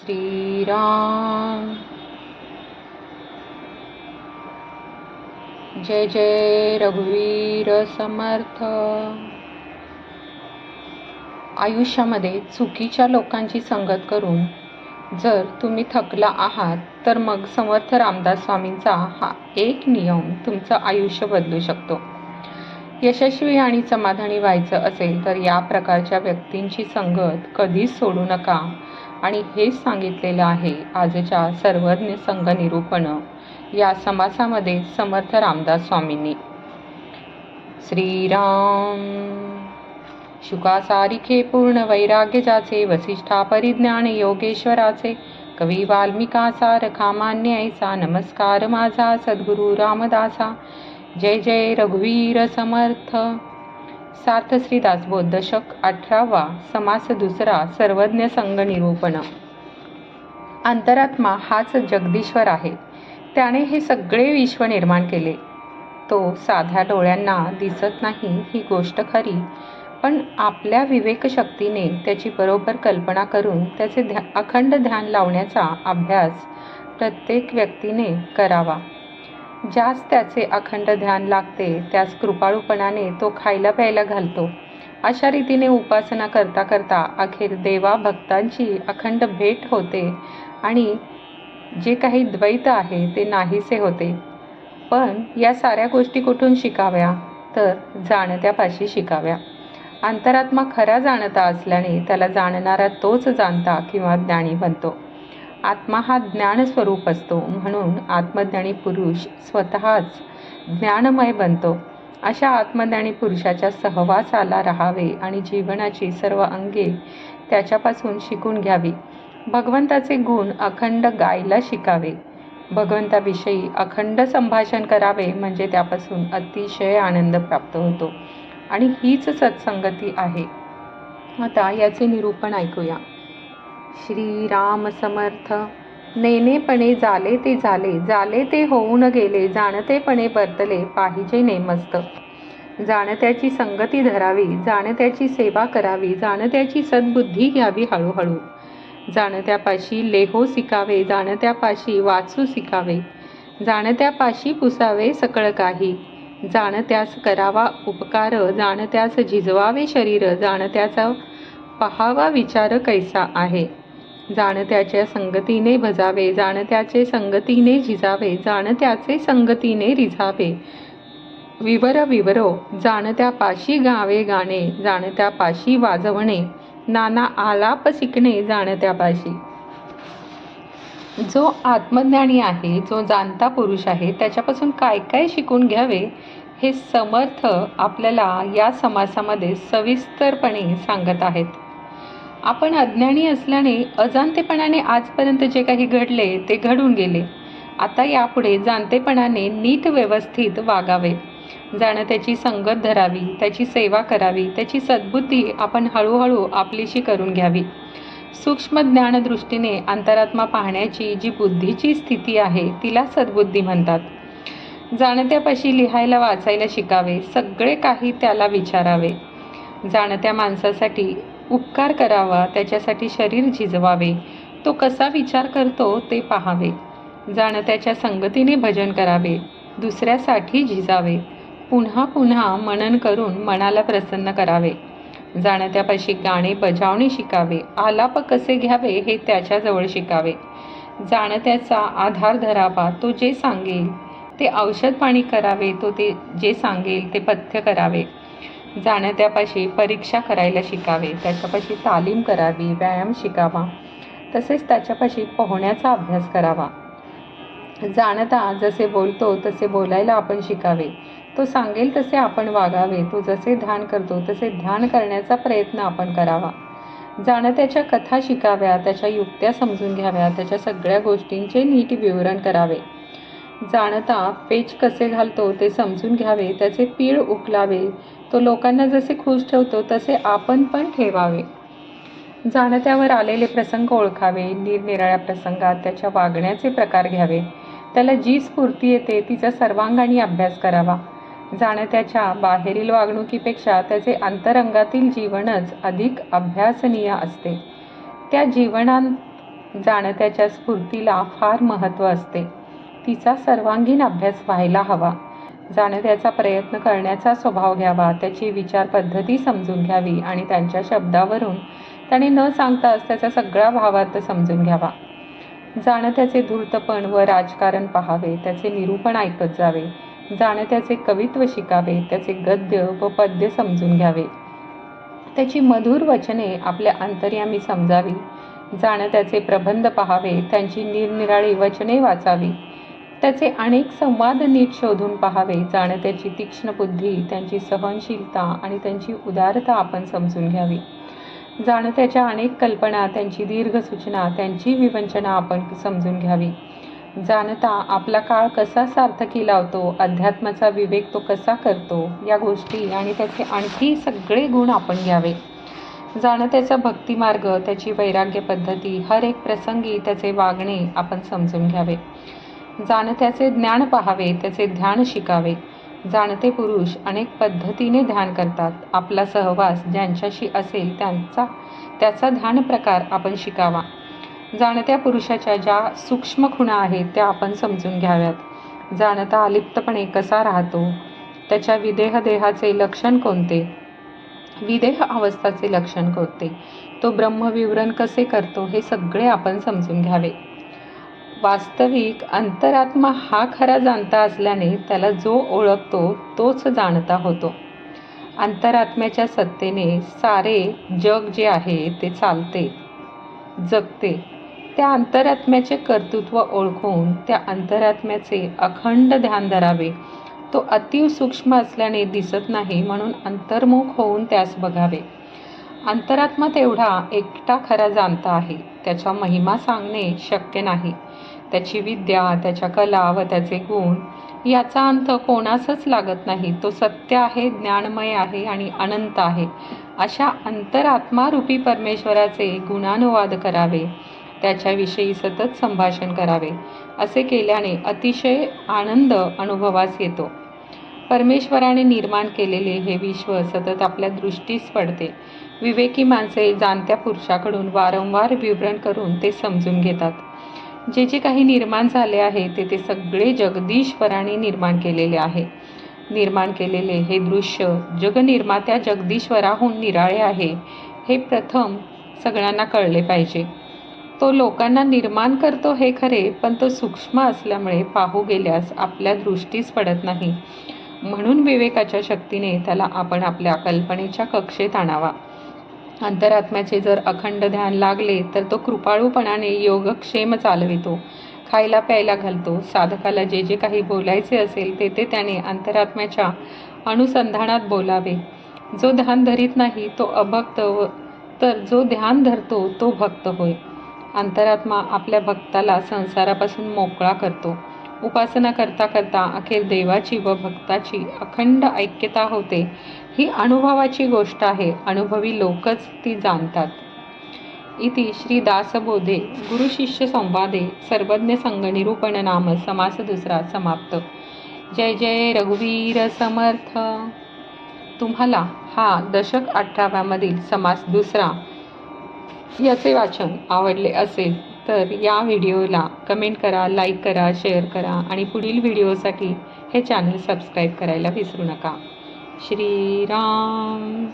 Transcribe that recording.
श्रीराम जय जय रघुवीर समर्थ. आयुष्यामध्ये चुकीच्या लोकांची संगत करून जर तुम्ही थकला आहात तर मग समर्थ रामदास स्वामींचा हा एक नियम तुमचं आयुष्य बदलू शकतो. यशस्वी आणि समाधानी व्हायचं असेल तर या प्रकारच्या व्यक्तींची संगत कधीच सोडू नका. आणि हेच सांगितलेलं आहे आजच्या सर्वज्ञ संघ निरूपण या समासामध्ये समर्थ रामदास स्वामींनी. श्रीराम. शुकासारिखे पूर्ण वैराग्य जाचे, वसिष्ठा परिज्ञान योगेश्वराचे, कवी वाल्मिकाचा रखामान्य ऐसा, नमस्कार माझा सद्गुरु रामदासा. जय जय रघुवीर समर्थ. सार्थ श्रीदास बौद्ध शक 18वा समास दुसरा सर्वज्ञ संघ निरूपण. अंतरात्मा हाच जगदीश्वर आहे. त्याने हे सगळे विश्व निर्माण केले. तो साध्या डोळ्यांना दिसत नाही ही गोष्ट खरी, पण आपल्या विवेकशक्तीने त्याची बरोबर कल्पना करून त्याचे अखंड ध्यान लावण्याचा अभ्यास प्रत्येक व्यक्तीने करावा. ज्यास त्याचे अखंड ध्यान लागते त्यास कृपाळूपणाने तो खायला प्यायला घालतो. अशा रीतीने उपासना करता करता अखेर देवा भक्तांची अखंड भेट होते आणि जे काही द्वैत आहे ते नाहीसे होते. पण या साऱ्या गोष्टी कुठून शिकाव्या तर जाणत्यापाशी शिकाव्या. अंतरात्मा खरा जाणता असल्याने त्याला जाणणारा तोच जाणता किंवा ज्ञानी बनतो. आत्मा हा ज्ञान स्वरूप असतो, म्हणून आत्मज्ञानी पुरुष स्वतःच ज्ञानमय बनतो. अशा आत्मज्ञानी पुरुषाच्या सहवासाला राहावे आणि जीवनाची सर्व अंगे त्याच्यापासून शिकून घ्यावी. भगवंताचे गुण अखंड गायला शिकावे. भगवंताविषयी अखंड संभाषण करावे म्हणजे त्यापासून अतिशय आनंद प्राप्त होतो आणि हीच सत्संगती आहे. आता याचे निरूपण ऐकूया. श्रीराम समर्थ. नेनेपणे झाले ते झाले, झाले ते होऊन गेले, जाणतेपणे वर्तले पाहिजे नेमस्त. जाणत्याची संगती धरावी, जाणत्याची सेवा करावी, जाणत्याची सद्बुद्धी घ्यावी हळूहळू. जाणत्यापाशी लेहो शिकावे, जाणत्यापाशी वाचू शिकावे, जाणत्यापाशी पुसावे सकळ काही. जाणत्यास करावा उपकार, जाणत्यास झिजवावे शरीर, जाणत्याचा पहावा विचार कैसा आहे. जाणत्याच्या संगतीने भजावे, जाणत्याचे संगतीने झिजावे, जाणत्याचे संगतीने रिझावे. विवर विवरो, जाणत्यापाशी गावे गाणे, जाणत्यापाशी वाजवणे, नाना आलाप शिकणे जाणत्यापाशी. जो आत्मज्ञानी आहे, जो जाणता पुरुष आहे, त्याच्यापासून काय काय शिकून घ्यावे हे समर्थ आपल्याला या समासामध्ये सविस्तरपणे सांगत आहेत. आपण अज्ञानी असल्याने अजाणतेपणाने आजपर्यंत जे काही घडले ते घडून गेले. आता यापुढे जाणतेपणाने नीट व्यवस्थित वागावे. जाणत्याची संगत धरावी, त्याची सेवा करावी, त्याची सद्बुद्धी आपण हळूहळू आपलीशी करून घ्यावी. सूक्ष्म ज्ञानदृष्टीने अंतरात्मा पाहण्याची जी बुद्धीची स्थिती आहे तिला सद्बुद्धी म्हणतात. जाणत्यापाशी लिहायला वाचायला शिकावे, सगळे काही त्याला विचारावे. जाणत्या माणसासाठी उपकार करावा, त्याच्यासाठी शरीर झिजवावे, तो कसा विचार करतो ते पाहावे. जाणत्याच्या संगतीने भजन करावे, दुसऱ्यासाठी झिजावे, पुन्हा पुन्हा मनन करून मनाला प्रसन्न करावे. जाणत्यापाशी गाणे बजावणे शिकावे, आलाप कसे घ्यावे हे त्याच्याजवळ शिकावे. जाणत्याचा आधार धरावा, तो जे सांगेल ते औषध पाणी करावे, तो ते जे सांगेल ते पथ्य करावे. जाणत्यापाशी परीक्षा करायला शिकावे, त्याच्यापाशी तालीम करावी, व्यायाम शिकावा, तसेच त्याच्यापाशी पोहण्याचा अभ्यास करावा. जाणता जसे बोलतो तसे बोलायला आपण शिकावे, तो सांगेल तसे आपण वागावे, तो जसे ध्यान करतो तसे ध्यान करण्याचा प्रयत्न आपण करावा. जाणत्याच्या कथा शिकाव्या, त्याच्या युक्त्या समजून घ्याव्या, त्याच्या सगळ्या गोष्टींचे नीट विवरण करावे. जाणता पेच कसे घालतो ते समजून घ्यावे, त्याचे पीळ उकलावे, तो लोकांना जसे खुश ठेवतो तसे आपण पण ठेवावे. जाणत्यावर आलेले प्रसंग ओळखावे, निरनिराळ्या प्रसंगात त्याच्या वागण्याचे प्रकार घ्यावे, त्याला जी स्फूर्ती येते तिचा सर्वांगाने अभ्यास करावा. जाणत्याच्या बाहेरील वागणुकीपेक्षा त्याचे अंतरंगातील जीवनच अधिक अभ्यासनीय असते. त्या जीवनात जाणत्याच्या स्फूर्तीला फार महत्त्व असते. तिचा सर्वांगीण अभ्यास व्हायला हवा. जाणत्याचा प्रयत्न करण्याचा स्वभाव घ्यावा, त्याची विचार पद्धती समजून घ्यावी आणि त्यांच्या शब्दावरून त्याने न सांगताच त्याचा सगळा भावार्थ समजून घ्यावा. जाणत्याचे धूर्तपण व राजकारण पाहावे, त्याचे निरूपण ऐकत जावे, जाणत्याचे कवित्व शिकावे, त्याचे गद्य व पद्य समजून घ्यावे, त्याची मधुर वचने आपल्या अंतर्यामी समजावी, जाणत्याचे प्रबंध पहावे, त्यांची निरनिराळी वचने वाचावी, त्याचे अनेक संवाद नीट शोधून पहावे, जाणत्याची तीक्ष्ण बुद्धी, त्यांची सहनशीलता आणि त्यांची उदारता आपण समजून घ्यावी, जाणत्याच्या अनेक कल्पना, त्यांची दीर्घ सूचना, त्यांची विवंचना आपण समजून घ्यावी, जाणता आपला काळ कसा सार्थकी लावतो, अध्यात्माचा विवेक तो कसा करतो, या गोष्टी आणि त्याचे आणखी सगळे गुण आपण घ्यावे, जाणत्याचा भक्तिमार्ग, त्याची वैराग्य पद्धती, हर एक प्रसंगी त्याचे वागणे आपण समजून घ्यावे, जाणत्याचे ज्ञान पाहावे, त्याचे ध्यान शिकावे, जाणते पुरुष अनेक पद्धतीने ध्यान करतात, आपला सहवास ज्यांच्याशी असेल त्याचा ध्यान प्रकार आपण शिकावा, जाणत्या पुरुषाच्या ज्या सूक्ष्म खुणा आहेत त्या आपण समजून घ्याव्यात, जाणता अलिप्तपणे कसा राहतो, त्याच्या विदेह देहाचे लक्षण कोणते, विदेह अवस्थाचे लक्षण कोणते, तो ब्रह्मविवरण कसे करतो, हे सगळे आपण समजून घ्यावे. वास्तविक अंतरात्मा हा खरा जाणता असल्याने त्याला जो ओळखतो तोच जाणता होतो. अंतरात्म्याच्या सत्तेने सारे जग जे आहे ते चालते, जगते. त्या अंतरात्म्याचे कर्तृत्व ओळखून त्या अंतरात्म्याचे अखंड ध्यान धरावे. तो अतीव सूक्ष्म असल्याने दिसत नाही, म्हणून अंतर्मुख होऊन त्यास बघावे. अंतरात्मा तेवढा एकटा खरा जाणता आहे. त्याच्या महिमा सांगणे शक्य नाही. त्याची विद्या, त्याच्या कला व त्याचे गुण याचा अंत कोणासच लागत नाही. तो सत्य आहे, ज्ञानमय आहे आणि अनंत आहे. अशा अंतरात्मारूपी परमेश्वराचे गुणानुवाद करावे, त्याच्याविषयी सतत संभाषण करावे. असे केल्याने अतिशय आनंद अनुभवास येतो. परमेश्वराने निर्माण केलेले हे विश्व सतत आपल्या दृष्टीस पडते. विवेकी माणसे जाणत्या पुरुषाकडून वारंवार विवरण करून ते समजून घेतात. जे जे काही निर्माण झाले आहे ते सगळे जगदीश्वराने निर्माण केलेले आहे. निर्माण केलेले हे दृश्य जगनिर्मात्या जगदीश्वराहून निराळे आहे, हे प्रथम सगळ्यांना कळले पाहिजे. तो लोकांना निर्माण करतो हे खरे, पण तो सूक्ष्म असल्यामुळे पाहू गेल्यास आपल्या दृष्टीस पडत नाही. म्हणून विवेकाच्या शक्तीने त्याला आपण आपल्या कल्पनेच्या कक्षेत आणावा. अंतरात्म्याचे जर अखंड ध्यान लागले तर तो कृपाळूपणाने योगक्षेम चालवितो, खायला प्यायला घालतो. साधकाला जे जे काही बोलायचे असेल ते त्याने अंतरात्म्याच्या अनुसंधानात बोलावे. जो ध्यान धरीत नाही तो अभक्त, तर जो ध्यान धरतो तो भक्त होय. अंतरात्मा आपल्या भक्ताला संसारापासून मोकळा करतो. उपासना करता करता अखेर देवाची व भक्ताची अखंड ऐक्यता होते. ही अनुभवाची गोष्ट आहे. अनुभवी लोकच ती जाणतात. इति श्री दासबोधे गुरुशिष्य संवादे सर्वज्ञ संघ निरूपण नाम समास दुसरा समाप्त. जय जय रघुवीर समर्थ. तुम्हाला हा दशक 18 मधील समास दुसरा याचे वाचन आवडले असेल तर या व्हिडिओला कमेंट करा, लाईक करा, शेअर करा आणि पुढील व्हिडिओसाठी हे चॅनल सबस्क्राईब करायला विसरू नका. श्रीराम.